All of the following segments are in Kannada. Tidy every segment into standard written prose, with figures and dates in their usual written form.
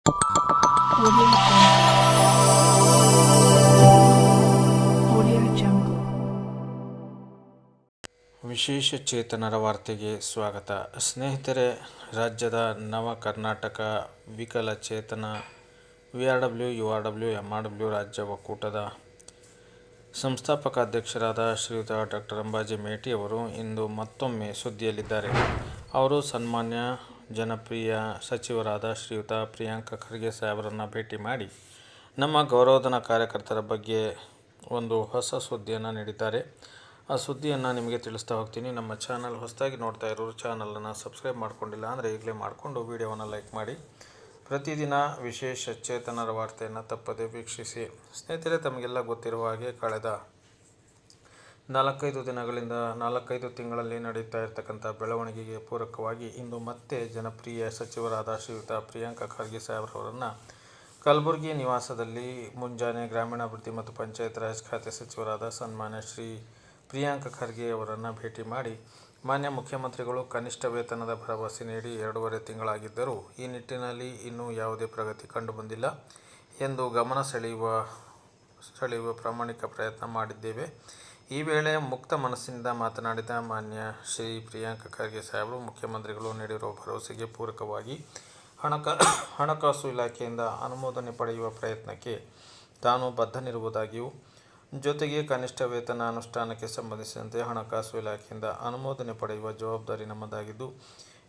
Audio Jungle. ವಿಶೇಷ ಚೇತನರ ವಾರ್ತೆಗೆ ಸ್ವಾಗತ. ಸ್ನೇಹಿತರೆ, ರಾಜ್ಯದ ನವ ಕರ್ನಾಟಕ ವಿಕಲಚೇತನ VRW, URW, MRW ರಾಜ್ಯ ಒಕ್ಕೂಟದ ಸಂಸ್ಥಾಪಕ ಅಧ್ಯಕ್ಷರಾದ ಶ್ರೀಯುತ ಡಾಕ್ಟರ್ ಅಂಬಾಜಿ ಮೇಟಿ ಅವರು ಇಂದು ಮತ್ತೊಮ್ಮೆ ಸುದ್ದಿಯಲ್ಲಿದ್ದಾರೆ. ಅವರು ಸನ್ಮಾನ್ಯ ಜನಪ್ರಿಯ ಸಚಿವರಾದ ಶ್ರೀಯುತ ಪ್ರಿಯಾಂಕ ಖರ್ಗೆ ಸಾಹೇಬರನ್ನು ಭೇಟಿ ಮಾಡಿ ನಮ್ಮ ಗೌರವಧನ ಕಾರ್ಯಕರ್ತರ ಬಗ್ಗೆ ಒಂದು ಹೊಸ ಸುದ್ದಿಯನ್ನು ನೀಡಿದ್ದಾರೆ. ಆ ಸುದ್ದಿಯನ್ನು ನಿಮಗೆ ತಿಳಿಸ್ತಾ ಹೋಗ್ತೀನಿ. ನಮ್ಮ ಚಾನಲ್ ಹೊಸದಾಗಿ ನೋಡ್ತಾ ಇರೋರು ಚಾನಲನ್ನು ಸಬ್ಸ್ಕ್ರೈಬ್ ಮಾಡ್ಕೊಂಡಿಲ್ಲ ಅಂದರೆ ಈಗಲೇ ಮಾಡಿಕೊಂಡು ವಿಡಿಯೋವನ್ನು ಲೈಕ್ ಮಾಡಿ. ಪ್ರತಿದಿನ ವಿಶೇಷ ಚೇತನರ ವಾರ್ತೆಯನ್ನು ತಪ್ಪದೇ ವೀಕ್ಷಿಸಿ. ಸ್ನೇಹಿತರೆ, ತಮಗೆಲ್ಲ ಗೊತ್ತಿರುವ ಹಾಗೆ ಕಳೆದ 4-5 ತಿಂಗಳಲ್ಲಿ ನಡೆಯುತ್ತಾ ಇರತಕ್ಕಂಥ ಬೆಳವಣಿಗೆಗೆ ಪೂರಕವಾಗಿ ಇಂದು ಮತ್ತೆ ಜನಪ್ರಿಯ ಸಚಿವರಾದ ಶ್ರೀಯುತ ಪ್ರಿಯಾಂಕ ಖರ್ಗೆ ಸಾಹೇಬರವರನ್ನು ಕಲಬುರಗಿ ನಿವಾಸದಲ್ಲಿ ಮುಂಜಾನೆ ಗ್ರಾಮೀಣಾಭಿವೃದ್ಧಿ ಮತ್ತು ಪಂಚಾಯತ್ ರಾಜ್ ಖಾತೆ ಸಚಿವರಾದ ಸನ್ಮಾನ್ಯ ಶ್ರೀ ಪ್ರಿಯಾಂಕ ಖರ್ಗೆ ಅವರನ್ನು ಭೇಟಿ ಮಾಡಿ ಮಾನ್ಯ ಮುಖ್ಯಮಂತ್ರಿಗಳು ಕನಿಷ್ಠ ವೇತನದ ಭರವಸೆ ನೀಡಿ 2.5 ತಿಂಗಳಾಗಿದ್ದರೂ ಈ ನಿಟ್ಟಿನಲ್ಲಿ ಇನ್ನೂ ಯಾವುದೇ ಪ್ರಗತಿ ಕಂಡುಬಂದಿಲ್ಲ ಎಂದು ಗಮನ ಸೆಳೆಯುವ ಪ್ರಾಮಾಣಿಕ ಪ್ರಯತ್ನ ಮಾಡಿದ್ದೇವೆ. ಈ ವೇಳೆ ಮುಕ್ತ ಮನಸ್ಸಿನಿಂದ ಮಾತನಾಡಿದ ಮಾನ್ಯ ಶ್ರೀ ಪ್ರಿಯಾಂಕ ಖರ್ಗೆ ಸಾಹೇಬರು ಮುಖ್ಯಮಂತ್ರಿಗಳು ನೀಡಿರುವ ಭರವಸೆಗೆ ಪೂರಕವಾಗಿ ಹಣಕಾಸು ಇಲಾಖೆಯಿಂದ ಅನುಮೋದನೆ ಪಡೆಯುವ ಪ್ರಯತ್ನಕ್ಕೆ ತಾನು ಬದ್ಧನಿರುವುದಾಗಿಯೂ ಜೊತೆಗೆ ಕನಿಷ್ಠ ವೇತನ ಅನುಷ್ಠಾನಕ್ಕೆ ಸಂಬಂಧಿಸಿದಂತೆ ಹಣಕಾಸು ಇಲಾಖೆಯಿಂದ ಅನುಮೋದನೆ ಪಡೆಯುವ ಜವಾಬ್ದಾರಿ ನಮ್ಮದಾಗಿದ್ದು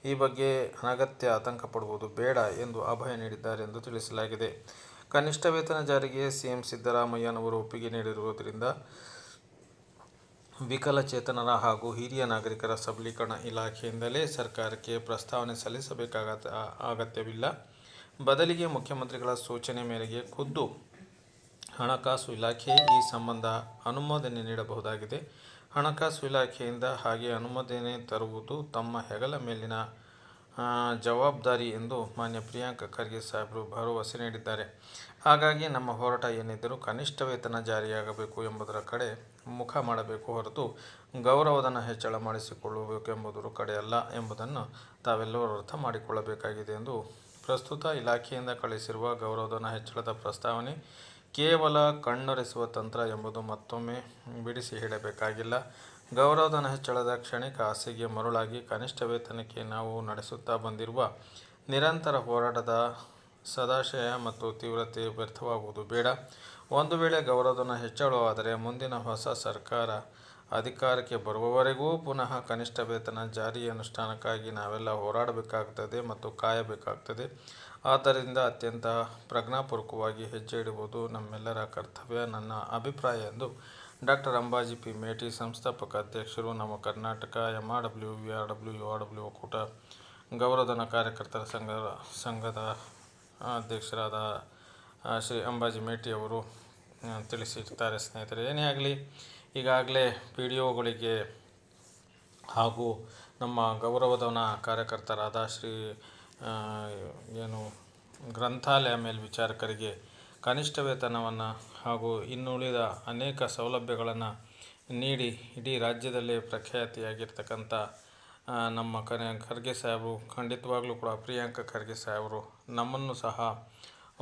ಈ ಬಗ್ಗೆ ಅನಗತ್ಯ ಆತಂಕ ಪಡುವುದು ಬೇಡ ಎಂದು ಅಭಯ ನೀಡಿದ್ದಾರೆ ಎಂದು ತಿಳಿಸಲಾಗಿದೆ. ಕನಿಷ್ಠ ವೇತನ ಜಾರಿಗೆ ಸಿಎಂ ಸಿದ್ದರಾಮಯ್ಯನವರು ಒಪ್ಪಿಗೆ ನೀಡಿರುವುದರಿಂದ ವಿಕಲಚೇತನರ ಹಾಗೂ ಹಿರಿಯ ನಾಗರಿಕರ ಸಬಲೀಕರಣ ಇಲಾಖೆಯಿಂದಲೇ ಸರ್ಕಾರಕ್ಕೆ ಪ್ರಸ್ತಾವನೆ ಸಲ್ಲಿಸಬೇಕಾದ ಅಗತ್ಯವಿಲ್ಲ. ಬದಲಿಗೆ ಮುಖ್ಯಮಂತ್ರಿಗಳ ಸೂಚನೆ ಮೇರೆಗೆ ಖುದ್ದು ಹಣಕಾಸು ಇಲಾಖೆ ಈ ಸಂಬಂಧ ಅನುಮೋದನೆ ನೀಡಬಹುದಾಗಿದೆ. ಹಣಕಾಸು ಇಲಾಖೆಯಿಂದ ಹಾಗೆ ಅನುಮೋದನೆ ತರುವುದು ತಮ್ಮ ಹೆಗಲ ಮೇಲಿನ ಜವಾಬ್ದಾರಿ ಎಂದು ಮಾನ್ಯ ಪ್ರಿಯಾಂಕ ಖರ್ಗೆ ಸಾಹೇಬರು ಭರವಸೆ ನೀಡಿದ್ದಾರೆ. ಹಾಗಾಗಿ ನಮ್ಮ ಹೋರಾಟ ಏನಿದ್ದರೂ ಕನಿಷ್ಠ ವೇತನ ಜಾರಿಯಾಗಬೇಕು ಎಂಬುದರ ಕಡೆ ಮುಖ ಮಾಡಬೇಕು ಹೊರತು ಗೌರವಧನ ಹೆಚ್ಚಳ ಮಾಡಿಸಿಕೊಳ್ಳಬೇಕು ಎಂಬುದರ ಕಡೆ ಅಲ್ಲ ಎಂಬುದನ್ನು ತಾವೆಲ್ಲರೂ ಅರ್ಥ ಮಾಡಿಕೊಳ್ಳಬೇಕಾಗಿದೆ ಎಂದು ಪ್ರಸ್ತುತ ಇಲಾಖೆಯಿಂದ ಕಳಿಸಿರುವ ಗೌರವಧನ ಹೆಚ್ಚಳದ ಪ್ರಸ್ತಾವನೆ ಕೇವಲ ಕಣ್ಣೊರೆಸುವ ತಂತ್ರ ಎಂಬುದು ಮತ್ತೊಮ್ಮೆ ಬಿಡಿಸಿ ಹೇಳಬೇಕಾಗಿಲ್ಲ. ಗೌರವಧನ ಹೆಚ್ಚಳದ ಕ್ಷಣಿಕ ಆಸೆಗೆ ಮರುಳಾಗಿ ಕನಿಷ್ಠ ವೇತನಕ್ಕೆ ನಾವು ನಡೆಸುತ್ತಾ ಬಂದಿರುವ ನಿರಂತರ ಹೋರಾಟದ ಸದಾಶಯ ಮತ್ತು ತೀವ್ರತೆ ವ್ಯರ್ಥವಾಗುವುದು ಬೇಡ. ಒಂದು ವೇಳೆ ಗೌರವಧನ ಹೆಚ್ಚಳವಾದರೆ ಮುಂದಿನ ಹೊಸ ಸರ್ಕಾರ ಅಧಿಕಾರಕ್ಕೆ ಬರುವವರೆಗೂ ಪುನಃ ಕನಿಷ್ಠ ವೇತನ ಜಾರಿ ಅನುಷ್ಠಾನಕ್ಕಾಗಿ ನಾವೆಲ್ಲ ಹೋರಾಡಬೇಕಾಗುತ್ತದೆ ಮತ್ತು ಕಾಯಬೇಕಾಗುತ್ತದೆ. ಆದ್ದರಿಂದ ಅತ್ಯಂತ ಪ್ರಜ್ಞಾಪೂರ್ವಕವಾಗಿ ಹೆಜ್ಜೆ ಇಡುವುದು ನಮ್ಮೆಲ್ಲರ ಕರ್ತವ್ಯ, ನನ್ನ ಅಭಿಪ್ರಾಯ ಎಂದು ಡಾಕ್ಟರ್ ಅಂಬಾಜಿ ಪಿ ಮೇಟಿ, ಸಂಸ್ಥಾಪಕ ಅಧ್ಯಕ್ಷರು, ನವ ಕರ್ನಾಟಕ MRW, VRW, URW ಒಕ್ಕೂಟ ಗೌರವಧನ ಕಾರ್ಯಕರ್ತರ ಸಂಘದ ಅಧ್ಯಕ್ಷರಾದ ಶ್ರೀ ಅಂಬಾಜಿ ಮೇಟಿ ಅವರು ತಿಳಿಸಿರ್ತಾರೆ. ಸ್ನೇಹಿತರೆ, ಏನೇ ಆಗಲಿ, ಈಗಾಗಲೇ PDOಗಳಿಗೆ ಹಾಗೂ ನಮ್ಮ ಗೌರವಧನ ಕಾರ್ಯಕರ್ತರಾದ ಶ್ರೀ ಗ್ರಂಥಾಲಯ ಮೇಲ್ವಿಚಾರಕರಿಗೆ ಕನಿಷ್ಠ ವೇತನವನ್ನು ಹಾಗೂ ಇನ್ನುಳಿದ ಅನೇಕ ಸೌಲಭ್ಯಗಳನ್ನು ನೀಡಿ ಇಡೀ ರಾಜ್ಯದಲ್ಲೇ ಪ್ರಖ್ಯಾತಿಯಾಗಿರ್ತಕ್ಕಂಥ ನಮ್ಮ ಖರ್ಗೆ ಸಾಹೇಬರು, ಖಂಡಿತವಾಗ್ಲೂ ಕೂಡ ಪ್ರಿಯಾಂಕ ಖರ್ಗೆ ಸಾಹೇಬರು ನಮ್ಮನ್ನು ಸಹ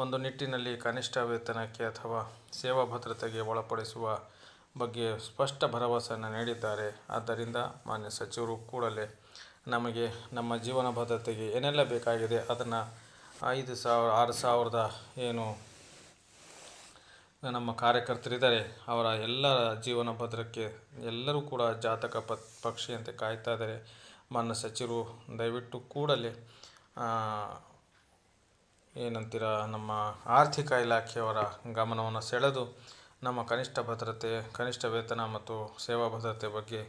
ಒಂದು ನಿಟ್ಟಿನಲ್ಲಿ ಕನಿಷ್ಠ ವೇತನಕ್ಕೆ ಅಥವಾ ಸೇವಾ ಭದ್ರತೆಗೆ ಒಳಪಡಿಸುವ ಬಗ್ಗೆ ಸ್ಪಷ್ಟ ಭರವಸೆಯನ್ನು ನೀಡಿದ್ದಾರೆ. ಆದ್ದರಿಂದ ಮಾನ್ಯ ಸಚಿವರು ಕೂಡಲೇ ನಮಗೆ ನಮ್ಮ ಜೀವನ ಭದ್ರತೆಗೆ ಏನೆಲ್ಲ ಬೇಕಾಗಿದೆ ಅದನ್ನು 5,000 6,000 ಏನು ನಮ್ಮ ಕಾರ್ಯಕರ್ತರಿದ್ದಾರೆ ಅವರ ಎಲ್ಲ ಜೀವನ ಭದ್ರಕ್ಕೆ ಎಲ್ಲರೂ ಕೂಡ ಜಾತಕ ಪಕ್ಷಿಯಂತೆ ಕಾಯ್ತಾ ಇದ್ದಾರೆ. ಮಾನ್ಯ ಸಚಿವರು ದಯವಿಟ್ಟು ಕೂಡಲೇ ಏನಂತೀರ ನಮ್ಮ ಆರ್ಥಿಕ ಇಲಾಖೆಯವರ ಗಮನವನ್ನು ಸೆಳೆದು ನಮ್ಮ ಕನಿಷ್ಠ ವೇತನ ಮತ್ತು ಸೇವಾ ಭದ್ರತೆ ಬಗ್ಗೆ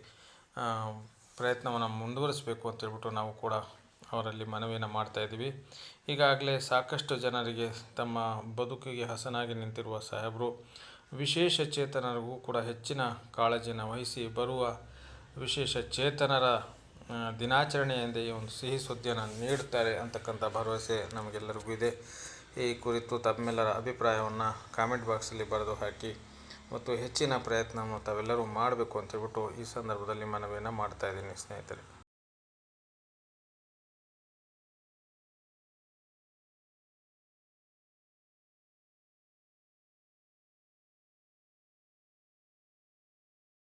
ಪ್ರಯತ್ನವನ್ನು ಮುಂದುವರಿಸಬೇಕು ಅಂತೇಳ್ಬಿಟ್ಟು ನಾವು ಕೂಡ ಅವರಲ್ಲಿ ಮನವಿಯನ್ನು ಮಾಡ್ತಾಯಿದ್ದೀವಿ. ಈಗಾಗಲೇ ಸಾಕಷ್ಟು ಜನರಿಗೆ ತಮ್ಮ ಬದುಕಿಗೆ ಹಸನಾಗಿ ನಿಂತಿರುವ ಸಾಹೇಬರು ವಿಶೇಷ ಚೇತನರಿಗೂ ಕೂಡ ಹೆಚ್ಚಿನ ಕಾಳಜಿಯನ್ನು ವಹಿಸಿ ಬರುವ ವಿಶೇಷ ಚೇತನರ ದಿನಾಚರಣೆಯಿಂದ ಈ ಒಂದು ಸಿಹಿ ಸುದ್ದಿಯನ್ನು ನೀಡುತ್ತಾರೆ ಅಂತಕ್ಕಂಥ ಭರವಸೆ ನಮಗೆಲ್ಲರಿಗೂ ಇದೆ. ಈ ಕುರಿತು ತಮ್ಮೆಲ್ಲರ ಅಭಿಪ್ರಾಯವನ್ನು ಕಾಮೆಂಟ್ ಬಾಕ್ಸಲ್ಲಿ ಬರೆದು ಹಾಕಿ ಮತ್ತು ಹೆಚ್ಚಿನ ಪ್ರಯತ್ನವನ್ನು ತಾವೆಲ್ಲರೂ ಮಾಡಬೇಕು ಅಂತೇಳ್ಬಿಟ್ಟು ಈ ಸಂದರ್ಭದಲ್ಲಿ ಮನವಿಯನ್ನು ಮಾಡ್ತಾಯಿದ್ದೀನಿ ಸ್ನೇಹಿತರೆ.